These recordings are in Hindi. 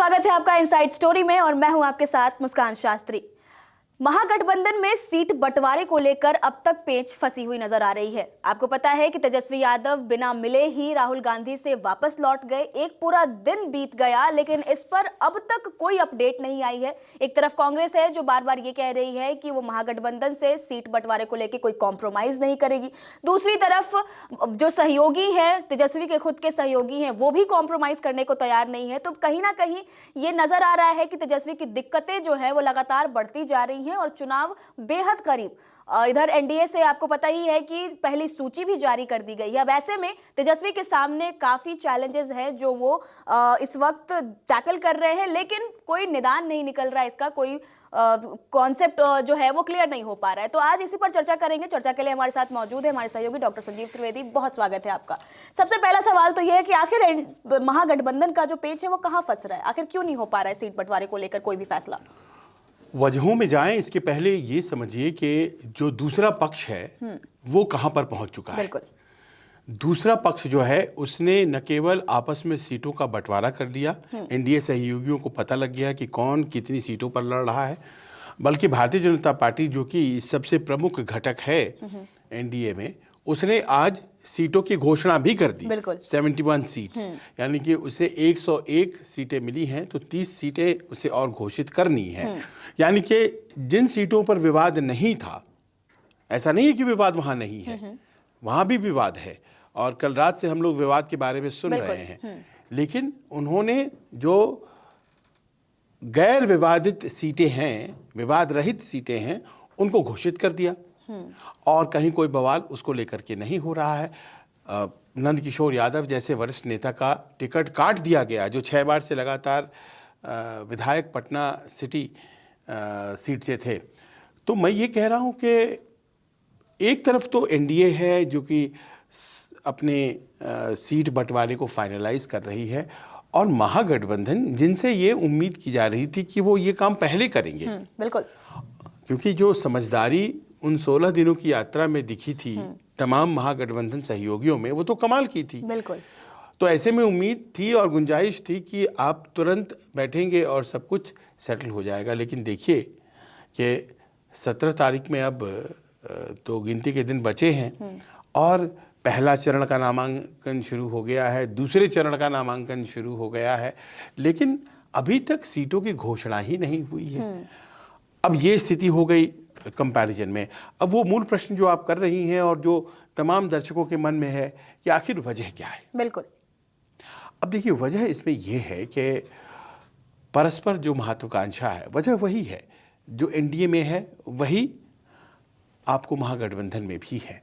स्वागत है आपका इनसाइड स्टोरी में और मैं हूं आपके साथ मुस्कान शास्त्री। महागठबंधन में सीट बंटवारे को लेकर अब तक पेंच फंसी हुई नजर आ रही है। आपको पता है कि तेजस्वी यादव बिना मिले ही राहुल गांधी से वापस लौट गए। एक पूरा दिन बीत गया लेकिन इस पर अब तक कोई अपडेट नहीं आई है। एक तरफ कांग्रेस है जो बार बार ये कह रही है कि वो महागठबंधन से सीट बंटवारे को लेकर कोई कॉम्प्रोमाइज नहीं करेगी। दूसरी तरफ जो सहयोगी है, तेजस्वी के खुद के सहयोगी हैं, वो भी कॉम्प्रोमाइज करने को तैयार नहीं है। तो कहीं ना कहीं ये नजर आ रहा है कि तेजस्वी की दिक्कतें जो है वो लगातार बढ़ती जा रही हैं और चुनाव बेहद करीब। इधर एनडीए से आपको पता ही है कि पहली सूची भी जारी कर दी गई है। अब ऐसे में तेजस्वी के सामने काफी चैलेंजेस हैं जो वो इस वक्त टैकल कर रहे हैं, लेकिन कोई निदान नहीं निकल रहा है, इसका कोई कॉन्सेप्ट जो है वो क्लियर नहीं हो पा रहा है। तो आज इसी पर चर्चा करेंगे। चर्चा के लिए हमारे साथ मौजूद है हमारे सहयोगी डॉक्टर संजीव त्रिवेदी। बहुत स्वागत है आपका। सबसे पहला सवाल तो यह है कि आखिर महागठबंधन का जो पेच है वो कहां फंस रहा है? आखिर क्यों नहीं हो पा रहा है सीट बंटवारे को लेकर कोई भी फैसला? वजहों में जाएं इसके पहले ये समझिए कि जो दूसरा पक्ष है वो कहां पर पहुंच चुका है। बिल्कुल। दूसरा पक्ष जो है उसने न केवल आपस में सीटों का बंटवारा कर लिया, एनडीए सहयोगियों को पता लग गया कि कौन कितनी सीटों पर लड़ रहा है, बल्कि भारतीय जनता पार्टी जो कि सबसे प्रमुख घटक है एनडीए में, उसने आज सीटों की घोषणा भी कर दी। 71 सीट्स, यानी कि उसे 101 सीटें मिली हैं तो 30 सीटें उसे और घोषित करनी है। यानी कि जिन सीटों पर विवाद नहीं था, ऐसा नहीं है कि विवाद वहां नहीं है, वहां भी विवाद है और कल रात से हम लोग विवाद के बारे में सुन रहे हैं, लेकिन उन्होंने जो गैर विवादित सीटें हैं, विवाद रहित सीटें हैं, उनको घोषित कर दिया और कहीं कोई बवाल उसको लेकर के नहीं हो रहा है। नंद किशोर यादव जैसे वरिष्ठ नेता का टिकट काट दिया गया, जो 6 बार से लगातार विधायक पटना सिटी सीट से थे। तो मैं ये कह रहा हूँ कि एक तरफ तो एनडीए है जो कि अपने सीट बंटवारे को फाइनलाइज कर रही है और महागठबंधन जिनसे ये उम्मीद की जा रही थी कि वो ये काम पहले करेंगे। बिल्कुल। क्योंकि जो समझदारी उन 16 दिनों की यात्रा में दिखी थी तमाम महागठबंधन सहयोगियों में, वो तो कमाल की थी। बिल्कुल। तो ऐसे में उम्मीद थी और गुंजाइश थी कि आप तुरंत बैठेंगे और सब कुछ सेटल हो जाएगा। लेकिन देखिए कि 17 तारीख में अब तो गिनती के दिन बचे हैं और पहला चरण का नामांकन शुरू हो गया है, दूसरे चरण का नामांकन शुरू हो गया है, लेकिन अभी तक सीटों की घोषणा ही नहीं हुई है। अब ये स्थिति हो गई कंपैरिजन में। अब वो मूल प्रश्न जो आप कर रही हैं और जो तमाम दर्शकों के मन में है कि आखिर वजह क्या है। बिल्कुल। अब देखिए वजह इसमें यह है कि परस्पर जो महत्वाकांक्षा है, वजह वही है जो एनडीए में है, वही आपको महागठबंधन में भी है।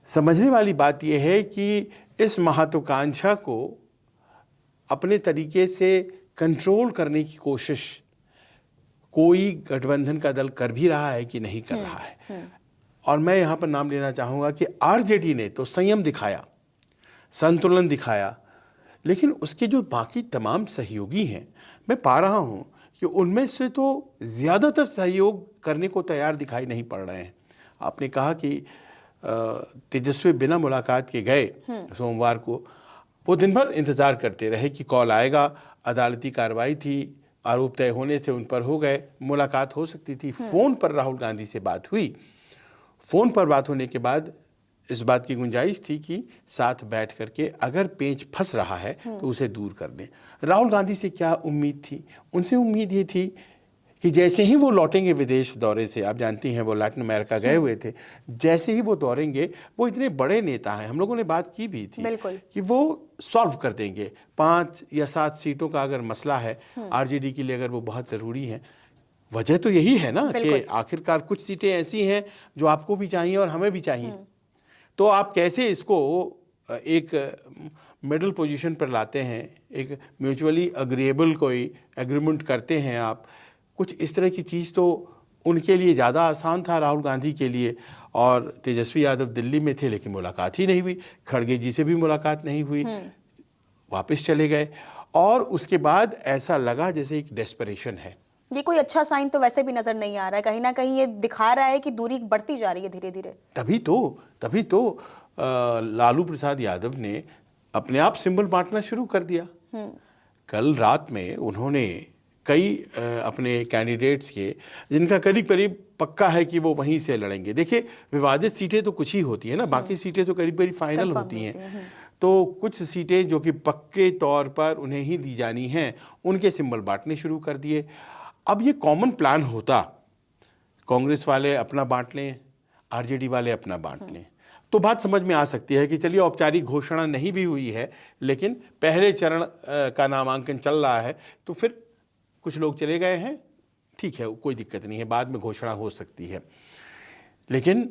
समझने वाली बात यह है कि इस महत्वाकांक्षा को अपने तरीके से कंट्रोल करने की कोशिश कोई गठबंधन का दल कर भी रहा है कि नहीं कर रहा है। और मैं यहाँ पर नाम लेना चाहूँगा कि आरजेडी ने तो संयम दिखाया, संतुलन दिखाया, लेकिन उसके जो बाकी तमाम सहयोगी हैं, मैं पा रहा हूँ कि उनमें से तो ज़्यादातर सहयोग करने को तैयार दिखाई नहीं पड़ रहे हैं। आपने कहा कि तेजस्वी बिना मुलाकात के गए सोमवार को, वो दिन भर इंतज़ार करते रहे कि कॉल आएगा, अदालती कार्रवाई थी, आरोप तय होने थे, उन पर हो गए, मुलाकात हो सकती थी। फ़ोन पर राहुल गांधी से बात हुई, फ़ोन पर बात होने के बाद इस बात की गुंजाइश थी कि साथ बैठ करके अगर पेंच फंस रहा है तो उसे दूर कर दें। राहुल गांधी से क्या उम्मीद थी? उनसे उम्मीद ये थी कि जैसे ही वो लौटेंगे विदेश दौरे से, आप जानती हैं वो लैटिन अमेरिका गए हुए थे, जैसे ही वो दौड़ेंगे, वो इतने बड़े नेता हैं, हम लोगों ने बात की भी थी कि वो सॉल्व कर देंगे। 5 या 7 सीटों का अगर मसला है आरजेडी के लिए, अगर वो बहुत ज़रूरी है। वजह तो यही है ना कि आखिरकार कुछ सीटें ऐसी हैं जो आपको भी चाहिए और हमें भी चाहिए, तो आप कैसे इसको एक मिडिल पोजीशन पर लाते हैं, एक म्यूचुअली अग्रीएबल कोई एग्रीमेंट करते हैं आप। कुछ इस तरह की चीज़ तो उनके लिए ज़्यादा आसान था, राहुल गांधी के लिए। और तेजस्वी यादव दिल्ली में थे लेकिन मुलाकात ही नहीं हुई, खड़गे जी से भी मुलाकात नहीं हुई, वापस चले गए और उसके बाद ऐसा लगा जैसे एक डेस्परेशन है। ये कोई अच्छा साइन तो वैसे भी नजर नहीं आ रहा है, कहीं ना कहीं ये दिखा रहा है कि दूरी बढ़ती जा रही है धीरे धीरे। तभी तो लालू प्रसाद यादव ने अपने आप सिंबल बांटना शुरू कर दिया कल रात में उन्होंने कई अपने कैंडिडेट्स के, जिनका करीब करीब पक्का है कि वो वहीं से लड़ेंगे। देखिए, विवादित सीटें तो कुछ ही होती है ना, बाकी सीटें तो करीब करीब फाइनल होती हैं। तो कुछ सीटें जो कि पक्के तौर पर उन्हें ही दी जानी हैं, उनके सिंबल बांटने शुरू कर दिए। अब ये कॉमन प्लान होता, कांग्रेस वाले अपना बांट लें, आरजेडी वाले अपना बांट लें, तो बात समझ में आ सकती है कि चलिए औपचारिक घोषणा नहीं भी हुई है, लेकिन पहले चरण का नामांकन चल रहा है, तो फिर कुछ लोग चले गए हैं, ठीक है, कोई दिक्कत नहीं है, बाद में घोषणा हो सकती है। लेकिन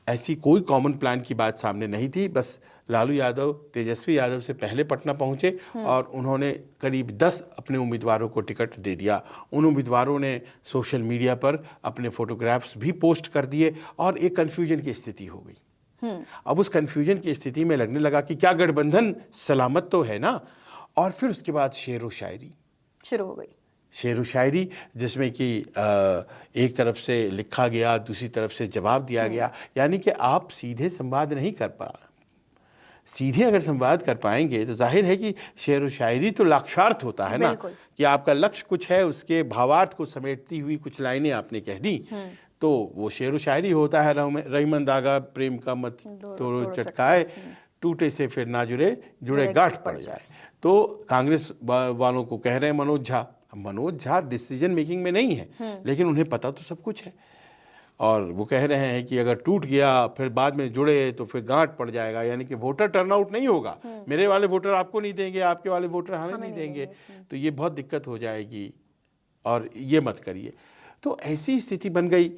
ऐसी कोई कॉमन प्लान की बात सामने नहीं थी। बस लालू यादव तेजस्वी यादव से पहले पटना पहुंचे और उन्होंने करीब 10 अपने उम्मीदवारों को टिकट दे दिया। उन उम्मीदवारों ने सोशल मीडिया पर अपने फोटोग्राफ्स भी पोस्ट कर दिए और एक कन्फ्यूजन की स्थिति हो गई। अब उस कन्फ्यूजन की स्थिति में लगने लगा कि क्या गठबंधन सलामत तो है ना। और फिर उसके बाद शेरो शायरी शुरू हो गई। शेर व शायरी, जिसमें कि एक तरफ से लिखा गया, दूसरी तरफ से जवाब दिया गया। यानी कि आप सीधे संवाद नहीं कर पा रहे। सीधे अगर संवाद कर पाएंगे तो जाहिर है कि शेर व शायरी तो लक्ष्यार्थ होता है ना, कि आपका लक्ष्य कुछ है, उसके भावार्थ को समेटती हुई कुछ लाइनें आपने कह दी, तो वो शेर व शायरी होता है। रहीमन दागा प्रेम का मत तोड़ो चटकाए, टूटे से फिर ना जुड़े, जुड़े गांठ पड़ जाए। तो कांग्रेस वालों को कह रहे हैं मनोज झा डिसीजन मेकिंग में नहीं है, लेकिन उन्हें पता तो सब कुछ है। और वो कह रहे हैं कि अगर टूट गया फिर बाद में जुड़े तो फिर गांठ पड़ जाएगा, यानी कि वोटर टर्नआउट नहीं होगा। मेरे वाले वोटर आपको नहीं देंगे, आपके वाले वोटर हमें नहीं देंगे, तो ये बहुत दिक्कत हो जाएगी और ये मत करिए। तो ऐसी स्थिति बन गई।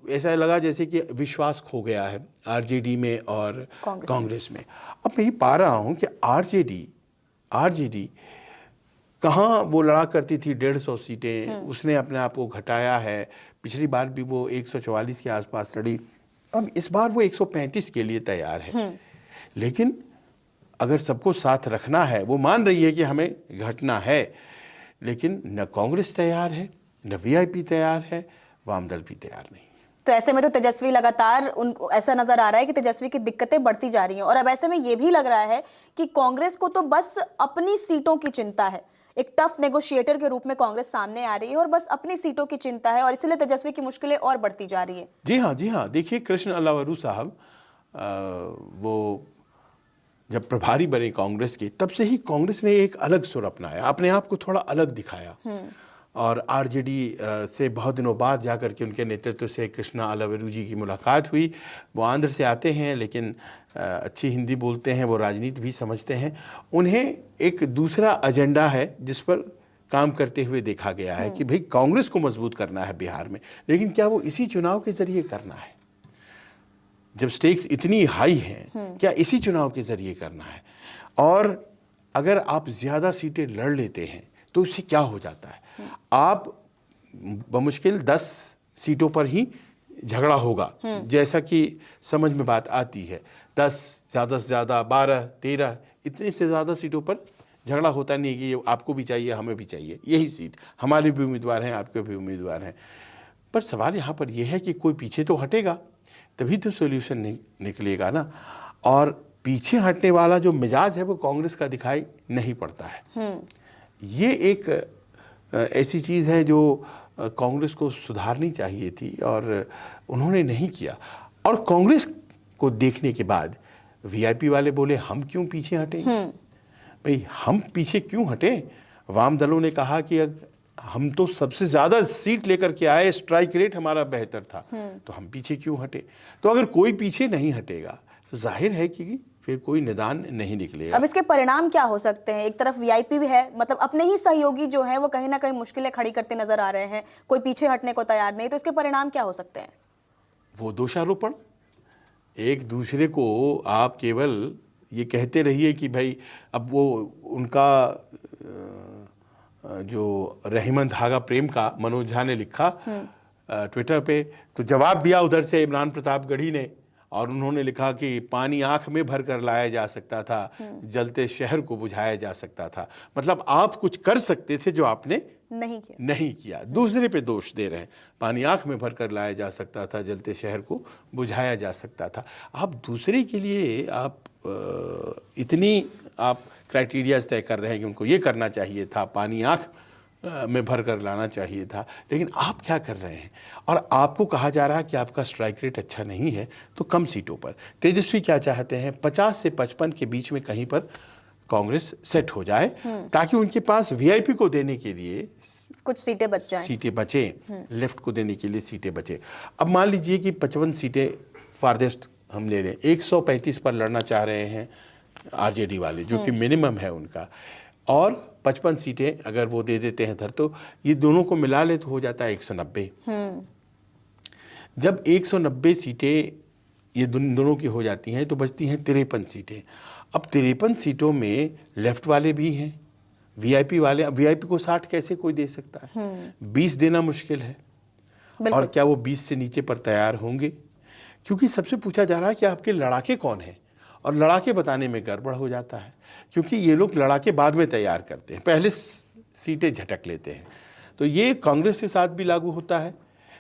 ऐसा लगा जैसे कि विश्वास खो गया है आरजेडी में और कांग्रेस में। अब मैं ये पा रहा हूँ कि आरजेडी कहाँ वो लड़ा करती थी 150 सीटें, उसने अपने आप को घटाया है। पिछली बार भी वो 144 के आसपास लड़ी, अब इस बार वो 135 के लिए तैयार है। लेकिन अगर सबको साथ रखना है, वो मान रही है कि हमें घटना है, लेकिन न कांग्रेस तैयार है, न वीआईपी तैयार है, वाम दल भी तैयार नहीं। तो ऐसे में तो तेजस्वी लगातार, उनको ऐसा नजर आ रहा है कि तेजस्वी की दिक्कतें बढ़ती जा रही हैं, और अब ऐसे में ये भी लग रहा है कि कांग्रेस को तो बस अपनी सीटों की चिंता है। एक टफ नेगोशिएटर के रूप में कांग्रेस सामने आ रही है और बस अपनी सीटों की चिंता है, और इसलिए तेजस्वी की मुश्किलें और बढ़ती जा रही है। जी हाँ, देखिए कृष्ण अलावरू साहब, वो जब प्रभारी बने कांग्रेस के, तब से ही कांग्रेस ने एक अलग सुर अपनाया, अपने आप को थोड़ा अलग दिखाया। और आरजेडी से बहुत दिनों बाद जाकर के उनके नेतृत्व से कृष्णा अलावेरू जी की मुलाकात हुई। वो आंध्र से आते हैं, लेकिन अच्छी हिंदी बोलते हैं, वो राजनीति भी समझते हैं। उन्हें एक दूसरा एजेंडा है जिस पर काम करते हुए देखा गया है कि भाई कांग्रेस को मजबूत करना है बिहार में, लेकिन क्या वो इसी चुनाव के जरिए करना है? जब स्टेक्स इतनी हाई हैं, क्या इसी चुनाव के जरिए करना है? और अगर आप ज़्यादा सीटें लड़ लेते हैं तो उससे क्या हो जाता है? आप बमुश्किल 10 सीटों पर ही झगड़ा होगा, जैसा कि समझ में बात आती है। 10 ज़्यादा से ज़्यादा 12, 13, इतने से ज़्यादा सीटों पर झगड़ा होता नहीं कि आपको भी चाहिए, हमें भी चाहिए, यही सीट, हमारे भी उम्मीदवार हैं, आपके भी उम्मीदवार हैं। पर सवाल यहाँ पर यह है कि कोई पीछे तो हटेगा, तभी तो सोल्यूशन निकलेगा ना। और पीछे हटने वाला जो मिजाज है वो कांग्रेस का दिखाई नहीं पड़ता है। ये एक ऐसी चीज़ है जो कांग्रेस को सुधारनी चाहिए थी और उन्होंने नहीं किया। और कांग्रेस को देखने के बाद वीआईपी वाले बोले हम क्यों पीछे हटें? भाई हम पीछे क्यों हटें? वाम दलों ने कहा कि हम तो सबसे ज़्यादा सीट लेकर के आए, स्ट्राइक रेट हमारा बेहतर था, तो हम पीछे क्यों हटे? तो अगर कोई पीछे नहीं हटेगा तो जाहिर है कि फिर कोई निदान नहीं निकलेगा। अब इसके परिणाम क्या हो सकते हैं? एक तरफ वीआईपी भी है, मतलब अपने ही सहयोगी जो हैं वो कहीं ना कहीं मुश्किलें खड़ी करते नजर आ रहे हैं, कोई पीछे हटने को तैयार नहीं, तो इसके परिणाम क्या हो सकते हैं? वो दोषारोपण, एक दूसरे को आप केवल ये कहते रहिए कि भाई, अब वो उनका जो रहीमन धागा प्रेम का मनोज झा ने लिखा ट्विटर पे, तो जवाब दिया उधर से इमरान प्रतापगढ़ी ने, और उन्होंने लिखा कि पानी आंख में भर कर लाया जा सकता था, जलते शहर को बुझाया जा सकता था। मतलब आप कुछ कर सकते थे जो आपने नहीं किया। दूसरे पे दोष दे रहे हैं, पानी आंख में भर कर लाया जा सकता था, जलते शहर को बुझाया जा सकता था। आप दूसरे के लिए आप इतनी आप क्राइटेरियाज तय कर रहे हैं कि उनको ये करना चाहिए था, पानी आँख में भर कर लाना चाहिए था, लेकिन आप क्या कर रहे हैं? और आपको कहा जा रहा है कि आपका स्ट्राइक रेट अच्छा नहीं है तो कम सीटों पर। तेजस्वी क्या चाहते हैं? 50 से 55 के बीच में कहीं पर कांग्रेस सेट हो जाए ताकि उनके पास वीआईपी को देने के लिए कुछ सीटें बच जाएं। सीटें बचे, लेफ्ट को देने के लिए सीटें बचे। अब मान लीजिए कि 55 सीटें फारदेस्ट हम ले लें, 135 पर लड़ना चाह रहे हैं आरजेडी वाले, जो कि मिनिमम है उनका, और 55 सीटें अगर वो दे देते हैं तो ये दोनों को मिला ले तो हो जाता है 190। जब 190 सीटें ये दोनों की हो जाती हैं तो बचती हैं 53 सीटें। अब 53 सीटों में लेफ्ट वाले भी हैं, वीआईपी वाले। अब वीआईपी को 60 कैसे कोई दे सकता है? 20 देना मुश्किल है। और क्या वो 20 से नीचे पर तैयार होंगे? क्योंकि सबसे पूछा जा रहा है कि आपके लड़ाके कौन हैं, और लड़ाके बताने में गड़बड़ हो जाता है, क्योंकि ये लोग लड़ाके बाद में तैयार करते हैं, पहले सीटें झटक लेते हैं। तो ये कांग्रेस के साथ भी लागू होता है,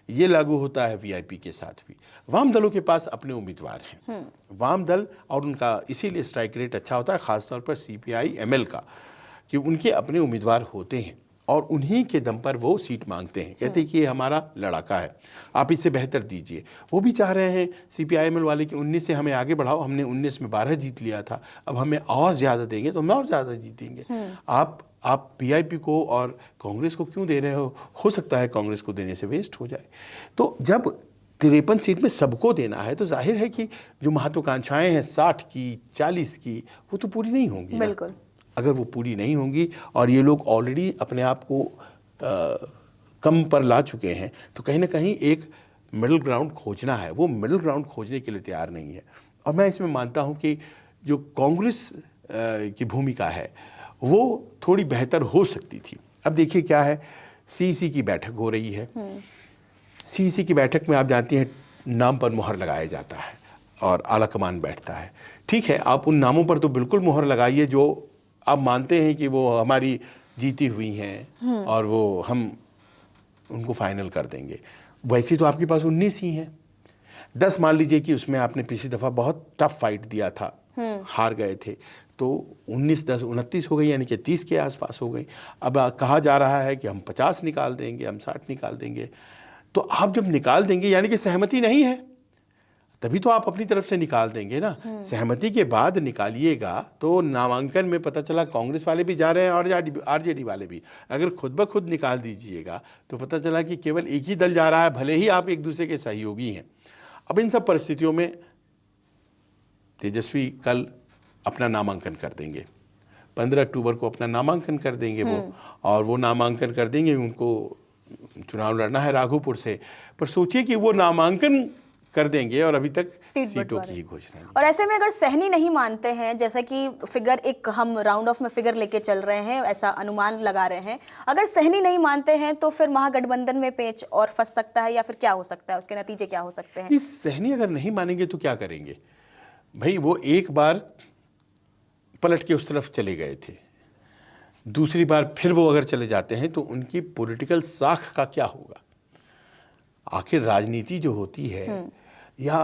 ये लागू होता है वीआईपी के साथ भी। वाम दलों के पास अपने उम्मीदवार हैं, वाम दल, और उनका इसीलिए स्ट्राइक रेट अच्छा होता है, खासतौर पर सीपीआई एमएल का, कि उनके अपने उम्मीदवार होते हैं और उन्हीं के दम पर वो सीट मांगते हैं। कहते हैं कि ये हमारा लड़ाका है, आप इससे बेहतर दीजिए। वो भी चाह रहे हैं सीपीआईएमएल वाले कि 19 से हमें आगे बढ़ाओ, हमने 19 में 12 जीत लिया था, अब हमें और ज़्यादा देंगे तो हम और ज़्यादा जीतेंगे। आप पीआईपी को और कांग्रेस को क्यों दे रहे हो सकता है कांग्रेस को देने से वेस्ट हो जाए। तो जब 53 सीट में सबको देना है तो जाहिर है कि जो महत्वाकांक्षाएं हैं 60 की, 40 की, वो तो पूरी नहीं होंगी। बिल्कुल। अगर वो पूरी नहीं होंगी और ये लोग ऑलरेडी अपने आप को कम पर ला चुके हैं, तो कहीं ना कहीं एक मिडिल ग्राउंड खोजना है। वो मिडिल ग्राउंड खोजने के लिए तैयार नहीं है। और मैं इसमें मानता हूं कि जो कांग्रेस की भूमिका है वो थोड़ी बेहतर हो सकती थी। अब देखिए क्या है, सीईसी की बैठक हो रही है। सीईसी की बैठक में आप जानती हैं नाम पर मुहर लगाया जाता है और आला कमान बैठता है। ठीक है, आप उन नामों पर तो बिल्कुल मुहर लगाइए जो आप मानते हैं कि वो हमारी जीती हुई हैं और वो हम उनको फाइनल कर देंगे। वैसे तो आपके पास 19 ही हैं। 10 मान लीजिए कि उसमें आपने पिछली दफ़ा बहुत टफ फाइट दिया था, हार गए थे, तो 19 10 29 हो गई, यानी कि 30 के आसपास हो गई। अब कहा जा रहा है कि हम 50 निकाल देंगे, हम 60 निकाल देंगे। तो आप जब निकाल देंगे यानी कि सहमति नहीं है, तभी तो आप अपनी तरफ से निकाल देंगे ना। सहमति के बाद निकालिएगा तो नामांकन में पता चला कांग्रेस वाले भी जा रहे हैं और आरजेडी वाले भी। अगर खुद ब खुद निकाल दीजिएगा तो पता चला कि केवल एक ही दल जा रहा है, भले ही आप एक दूसरे के सहयोगी हैं। अब इन सब परिस्थितियों में तेजस्वी कल अपना नामांकन कर देंगे, 15 अक्टूबर को अपना नामांकन कर देंगे वो, और वो नामांकन कर देंगे। उनको चुनाव लड़ना है राघोपुर से, पर सोचिए कि वो नामांकन कर देंगे और अभी तक सीटों की घोषणा नहीं। और ऐसे में अगर सहनी नहीं मानते हैं, जैसा कि फिगर एक हम राउंड ऑफ में फिगर लेके चल रहे हैं, ऐसा अनुमान लगा रहे हैं, अगर सहनी नहीं मानते हैं तो फिर महागठबंधन में पेच और फंस सकता है, या फिर क्या हो सकता है, उसके नतीजे क्या हो सकते हैं? सहनी अगर नहीं मानेंगे तो क्या करेंगे भाई? वो एक बार पलट के उस तरफ चले गए थे, दूसरी बार फिर वो अगर चले जाते हैं तो उनकी पॉलिटिकल साख का क्या होगा? आखिर राजनीति जो होती है या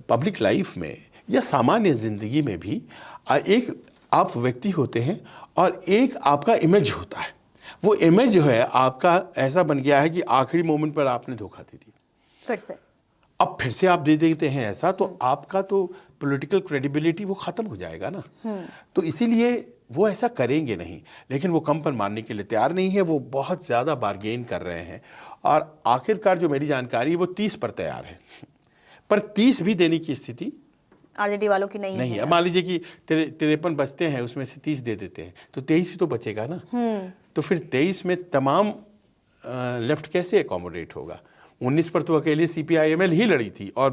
पब्लिक लाइफ में या सामान्य जिंदगी में भी एक आप व्यक्ति होते हैं और एक आपका इमेज होता है। वो इमेज जो है आपका ऐसा बन गया है कि आखिरी मोमेंट पर आपने धोखा दे दी, अब फिर से आप दे देते हैं ऐसा, तो आपका तो पॉलिटिकल क्रेडिबिलिटी वो खत्म हो जाएगा ना। तो इसीलिए वो ऐसा करेंगे नहीं, लेकिन वो कम पर मानने के लिए तैयार नहीं है। वो बहुत ज़्यादा बार्गेन कर रहे हैं और आखिरकार जो मेरी जानकारी है वो 30 पर तैयार है, पर 30 भी देने की स्थिति आरजेडी वालों की नहीं है। अब मान लीजिए कि 53 बचते हैं, उसमें से 30 दे देते हैं तो 23 ही तो बचेगा ना। तो फिर 23 में तमाम लेफ्ट कैसे एकोमोडेट होगा? 19 पर तो अकेले सीपीआईएमएल ही लड़ी थी और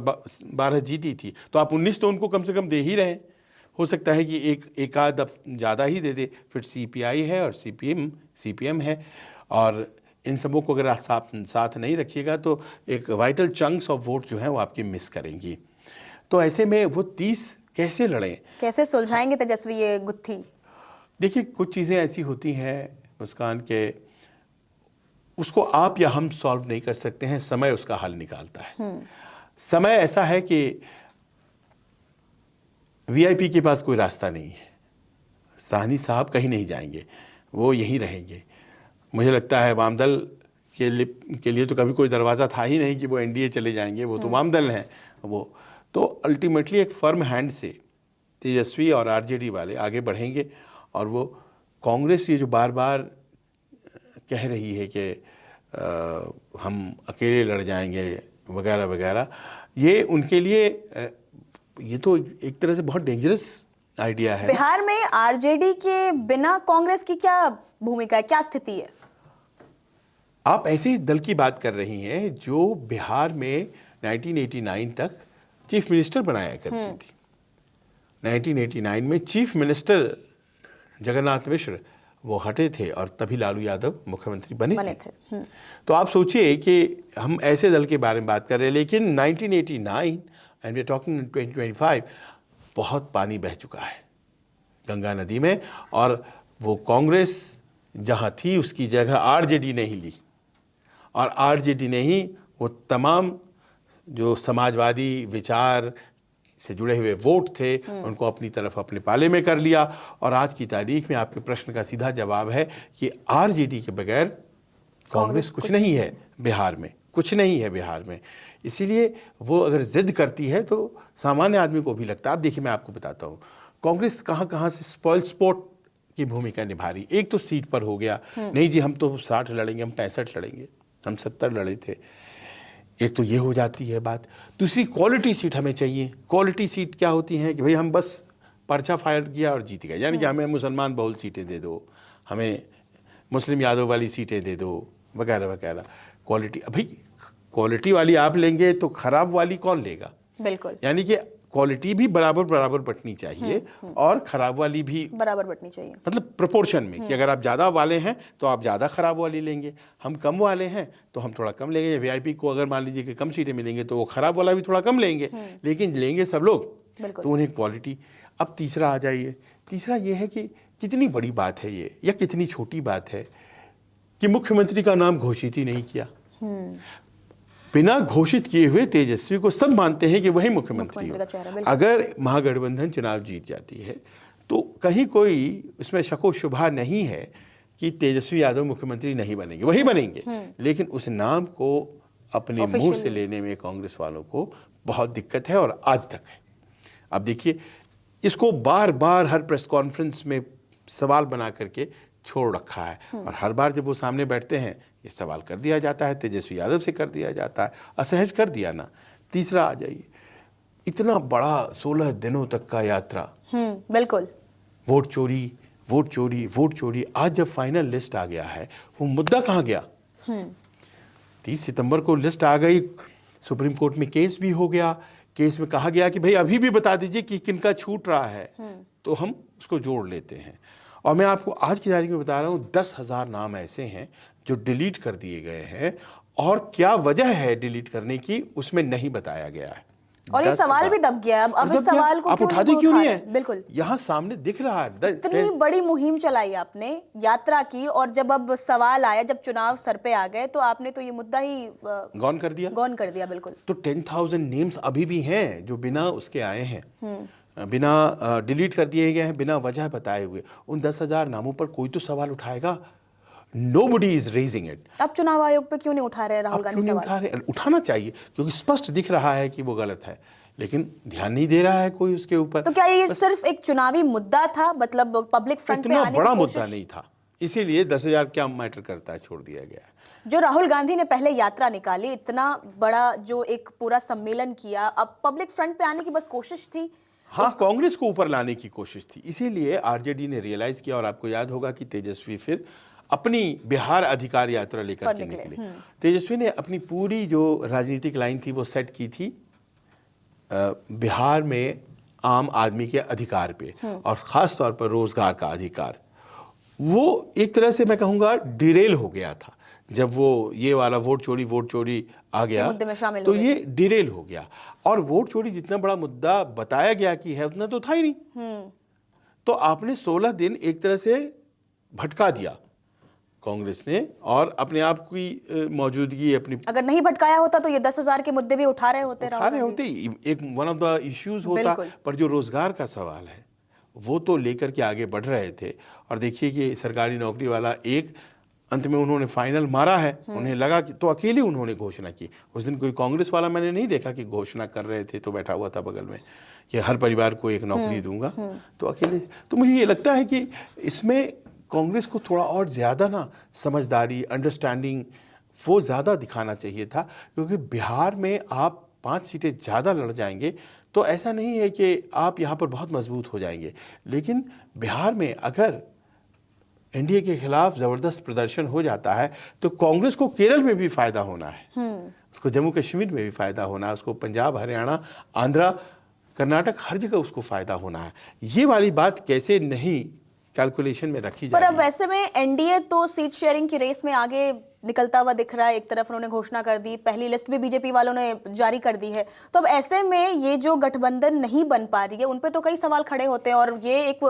12 जीती थी, तो आप 19 तो उनको कम से कम दे ही रहे हैं। हो सकता है कि एक आध ज़्यादा ही दे दे, फिर सीपीआई है और सीपीएम है, और इन सबों को अगर आप साथ नहीं रखिएगा तो एक वाइटल चंक्स ऑफ वोट जो है वो आपकी मिस करेंगी। तो ऐसे में वो 30 कैसे लड़ें, कैसे सुलझाएंगे तेजस्वी ये गुत्थी? देखिए, कुछ चीज़ें ऐसी होती हैं मुस्कान के, उसको आप या हम सॉल्व नहीं कर सकते हैं, समय उसका हल निकालता है। समय ऐसा है कि वीआईपी के पास कोई रास्ता नहीं है, साहनी साहब कहीं नहीं जाएंगे, वो यहीं रहेंगे। मुझे लगता है वाम दल के लिए तो कभी कोई दरवाज़ा था ही नहीं कि वो एनडीए चले जाएंगे, वो तो वाम दल हैं वो। तो अल्टीमेटली एक फर्म हैंड से तेजस्वी और आरजेडी वाले आगे बढ़ेंगे, और वो कांग्रेस ये जो बार बार कह रही है कि हम अकेले लड़ जाएंगे वगैरह वगैरह, ये उनके लिए ये तो एक तरह से बहुत डेंजरस आइडिया है। बिहार में आरजेडी के बिना कांग्रेस की क्या भूमिका है, क्या स्थिति है? आप ऐसे ही दल की बात कर रही हैं जो बिहार में 1989 तक चीफ मिनिस्टर बनाया करती थी। 1989 में चीफ मिनिस्टर जगन्नाथ मिश्र वो हटे थे और तभी लालू यादव मुख्यमंत्री बने थे। तो आप सोचिए कि हम ऐसे दल के बारे में बात कर रहे हैं, लेकिन 1989 एंड वी आर टॉकिंग 2025 बहुत पानी बह चुका है गंगा नदी में, और वो कांग्रेस जहां थी उसकी जगह आरजेडी ने ही ली, और आरजेडी ने ही वो तमाम जो समाजवादी विचार से जुड़े हुए वोट थे उनको अपनी तरफ अपने पाले में कर लिया। और आज की तारीख में आपके प्रश्न का सीधा जवाब है कि आरजेडी के बगैर कांग्रेस कुछ नहीं है बिहार में, कुछ नहीं है बिहार में। इसीलिए वो अगर जिद करती है तो सामान्य आदमी को भी लगता है। अब देखिए मैं आपको बताता हूँ कांग्रेस कहाँ कहाँ से स्पॉइल स्पोर्ट की भूमिका निभा रही। एक तो सीट पर हो गया, नहीं जी हम तो 60 लड़ेंगे, हम 65 लड़ेंगे, हम 70 लड़े थे, एक तो ये हो जाती है बात। दूसरी क्वालिटी सीट हमें चाहिए। क्वालिटी सीट क्या होती है कि भाई हम बस पर्चा फायर किया और जीत गए, यानी कि हमें मुसलमान बहुल सीटें दे दो, हमें मुस्लिम यादव वाली सीटें दे दो वगैरह वगैरह। क्वालिटी, भाई क्वालिटी वाली आप लेंगे तो खराब वाली कौन लेगा? बिल्कुल, यानी कि क्वालिटी भी बराबर बराबर बटनी चाहिए और खराब वाली भी बराबर बटनी चाहिए, मतलब प्रोपोर्शन में, कि अगर आप ज़्यादा वाले हैं तो आप ज़्यादा खराब वाली लेंगे, हम कम वाले हैं तो हम थोड़ा कम लेंगे। वीआईपी को अगर मान लीजिए कि कम सीटें मिलेंगे तो वो खराब वाला भी थोड़ा कम लेंगे, लेकिन लेंगे सब लोग, तो उन्हें क्वालिटी। अब तीसरा आ जाइए, तीसरा ये है कि कितनी बड़ी बात है ये, या कितनी छोटी बात है कि मुख्यमंत्री का नाम घोषित ही नहीं किया। बिना घोषित किए हुए तेजस्वी को सब मानते हैं कि वही मुख्यमंत्री हो। अगर महागठबंधन चुनाव जीत जाती है तो कहीं कोई उसमें शको शुबा नहीं है कि तेजस्वी यादव मुख्यमंत्री नहीं बनेंगे, वही बनेंगे। लेकिन उस नाम को अपने मुंह से लेने में कांग्रेस वालों को बहुत दिक्कत है और आज तक है। अब देखिए इसको बार बार हर प्रेस कॉन्फ्रेंस में सवाल बना करके छोड़ रखा है, और हर बार जब वो सामने बैठते हैं ये सवाल कर दिया जाता है, तेजस्वी यादव से कर दिया जाता है, असहज कर दिया ना। तीसरा आ जाइए, इतना बड़ा 16 दिनों तक का यात्रा, बिल्कुल, वोट चोरी वोट चोरी वोट चोरी। आज जब फाइनल लिस्ट आ गया है वो मुद्दा कहाँ गया? 30 सितंबर को लिस्ट आ गई, सुप्रीम कोर्ट में केस भी हो गया, केस में कहा गया कि भाई अभी भी बता दीजिए कि किनका छूट रहा है तो हम उसको जोड़ लेते हैं। और मैं आपको आज की तारीख में बता रहा हूँ 10,000 नाम ऐसे हैं जो डिलीट कर दिए गए हैं, और क्या वजह है डिलीट करने की उसमें नहीं बताया गया है। और ये सवाल भी दब गया। अब इस सवाल को क्यों नहीं है? बिल्कुल, यहाँ सामने दिख रहा है। इतनी बड़ी मुहिम चलाई आपने, यात्रा की, और जब अब सवाल आया, जब चुनाव सर पे आ गए तो आपने तो ये मुद्दा ही गौन कर दिया। बिल्कुल। तो 10,000 नेम्स अभी भी हैं जो बिना उसके आए हैं, बिना डिलीट कर दिए गए हैं, बिना वजह बताए हुए। उन 10,000 नामों पर कोई तो सवाल उठाएगा। Nobody is raising it। अब चुनाव आयोग पे क्यों नहीं उठा रहे राहुल गांधी सवाल? उठाना चाहिए क्योंकि स्पष्ट दिख रहा है कि वो गलत है, लेकिन ध्यान नहीं दे रहा है कोई उसके ऊपर। तो क्या ये सिर्फ एक चुनावी मुद्दा था, मतलब पब्लिक फ्रंट पे आने की कोशिश? बड़ा मुद्दा नहीं था, इसीलिए 10,000 क्या मैटर करता है, छोड़ दिया गया। जो राहुल गांधी ने पहले यात्रा निकाली, इतना बड़ा जो एक पूरा सम्मेलन किया, अब पब्लिक फ्रंट पे आने की बस कोशिश थी। हाँ, कांग्रेस को ऊपर लाने की कोशिश थी, इसीलिए आरजेडी ने रियलाइज किया। और आपको याद होगा कि तेजस्वी फिर अपनी बिहार अधिकार यात्रा लेकर के निकले। तेजस्वी ने अपनी पूरी जो राजनीतिक लाइन थी वो सेट की थी बिहार में आम आदमी के अधिकार पे, और ख़ास तौर पर रोज़गार का अधिकार। वो एक तरह से मैं कहूँगा डिरेल हो गया था जब वो ये वाला वोट चोरी आ गया, तो ये डिरेल हो गया। और वोट चोरी जितना बड़ा मुद्दा बताया गया कि है उतना तो था ही नहीं। तो आपने 16 दिन एक तरह से भटका दिया कांग्रेस ने, और अपने आप की मौजूदगी अपनी, अगर नहीं भटकाया होता तो ये 10,000 के मुद्दे भी उठा रहे होते, एक वन ऑफ द इश्यूज होता। पर जो रोजगार का सवाल है वो तो लेकर के आगे बढ़ रहे थे। और देखिए कि सरकारी नौकरी वाला एक अंत में उन्होंने फाइनल मारा है, उन्हें लगा कि तो अकेले उन्होंने घोषणा की। उस दिन कोई कांग्रेस वाला मैंने नहीं देखा कि घोषणा कर रहे थे तो बैठा हुआ था बगल में कि हर परिवार को एक नौकरी दूंगा, तो अकेले। तो मुझे ये लगता है कि इसमें कांग्रेस को थोड़ा और ज़्यादा ना समझदारी, अंडरस्टैंडिंग वो ज़्यादा दिखाना चाहिए था, क्योंकि बिहार में आप 5 सीटें ज़्यादा लड़ जाएंगे तो ऐसा नहीं है कि आप यहाँ पर बहुत मजबूत हो जाएंगे, लेकिन बिहार में अगर एनडीए के खिलाफ ज़बरदस्त प्रदर्शन हो जाता है तो कांग्रेस को केरल में भी फायदा होना है, उसको जम्मू कश्मीर में भी फायदा होना है, उसको पंजाब, हरियाणा, आंध्रा, कर्नाटक हर जगह उसको फायदा होना है। ये वाली बात कैसे नहीं कैलकुलेशन में रखी पर जाएगी। अब ऐसे में एनडीए तो सीट शेयरिंग की रेस में आगे निकलता हुआ दिख रहा है। एक तरफ उन्होंने घोषणा कर दी, पहली लिस्ट भी बीजेपी वालों ने जारी कर दी है। तो अब ऐसे में ये जो गठबंधन नहीं बन पा रही है उन पे तो कई सवाल खड़े होते हैं, और ये एक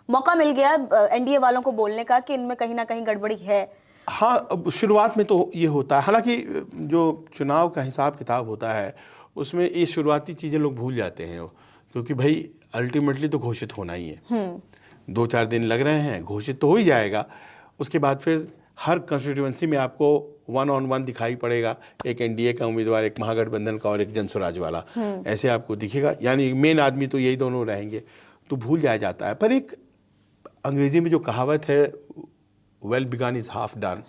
मौका मिल गया एनडीए वालों को बोलने का कि इनमें कहीं ना कहीं गड़बड़ी है। हाँ, अब शुरुआत में तो ये होता है, हालांकि जो चुनाव का हिसाब किताब होता है उसमें ये शुरुआती चीज़ें लोग भूल जाते हैं, क्योंकि भाई अल्टीमेटली तो घोषित होना ही है। 2-4 दिन लग रहे हैं, घोषित तो हो ही जाएगा। उसके बाद फिर हर कंस्टिट्यूएंसी में आपको 1-on-1 दिखाई पड़ेगा, एक एनडीए का उम्मीदवार, एक महागठबंधन का और एक जनस्वराज वाला, ऐसे आपको दिखेगा। यानी मेन आदमी तो यही दोनों रहेंगे, तो भूल जाया जाता है। पर एक अंग्रेजी में जो कहावत है, well begun is half done,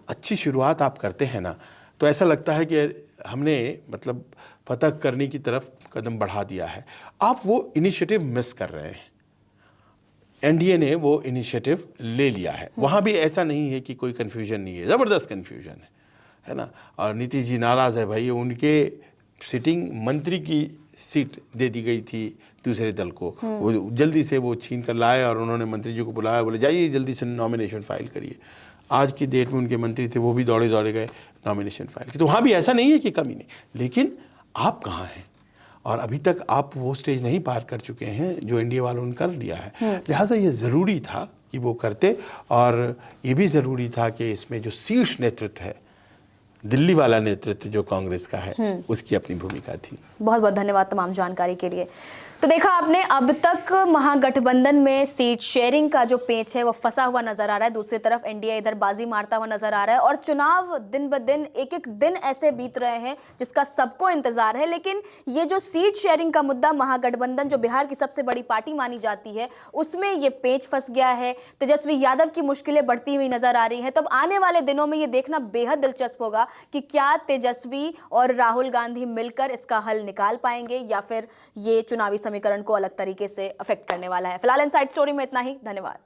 अच्छी शुरुआत आप करते हैं ना तो ऐसा लगता है कि हमने मतलब फतह करने की तरफ कदम बढ़ा दिया है। आप वो इनिशिएटिव मिस कर रहे हैं। एनडीए ने वो इनिशिएटिव ले लिया है, वहाँ भी ऐसा नहीं है कि कोई कन्फ्यूजन नहीं है, ज़बरदस्त कन्फ्यूजन है ना। और नीतीश जी नाराज़ है भाई, उनके सिटिंग मंत्री की सीट दे दी गई थी दूसरे दल को, वो जल्दी से वो छीन कर लाए और उन्होंने मंत्री जी को बुलाया, बोले जाइए जल्दी से नॉमिनेशन फाइल करिए। आज की डेट में उनके मंत्री थे, वो भी दौड़े दौड़े गए नॉमिनेशन फाइल की। तो वहाँ भी ऐसा नहीं है कि कमी नहीं, लेकिन आप कहाँ हैं? और अभी तक आप वो स्टेज नहीं पार कर चुके हैं जो एनडीए वालों ने कर लिया है। लिहाजा ये ज़रूरी था कि वो करते, और ये भी ज़रूरी था कि इसमें जो शीर्ष नेतृत्व है, दिल्ली वाला नेतृत्व जो कांग्रेस का है, उसकी अपनी भूमिका थी। बहुत बहुत धन्यवाद तमाम जानकारी के लिए। तो देखा आपने, अब तक महागठबंधन में सीट शेयरिंग का जो पेच है वो फंसा हुआ नजर आ रहा है। दूसरी तरफ एनडीए इधर बाजी मारता हुआ नजर आ रहा है, और चुनाव दिन ब दिन एक एक दिन ऐसे बीत रहे हैं जिसका सबको इंतजार है। लेकिन ये जो सीट शेयरिंग का मुद्दा, महागठबंधन जो बिहार की सबसे बड़ी पार्टी मानी जाती है उसमें ये पेच फंस गया है। तेजस्वी यादव की मुश्किलें बढ़ती हुई नजर आ रही हैं। तब आने वाले दिनों में ये देखना बेहद दिलचस्प होगा कि क्या तेजस्वी और राहुल गांधी मिलकर इसका हल निकाल पाएंगे, या फिर ये चुनावी समीकरण को अलग तरीके से अफेक्ट करने वाला है। फिलहाल इनसाइड स्टोरी में इतना ही। धन्यवाद।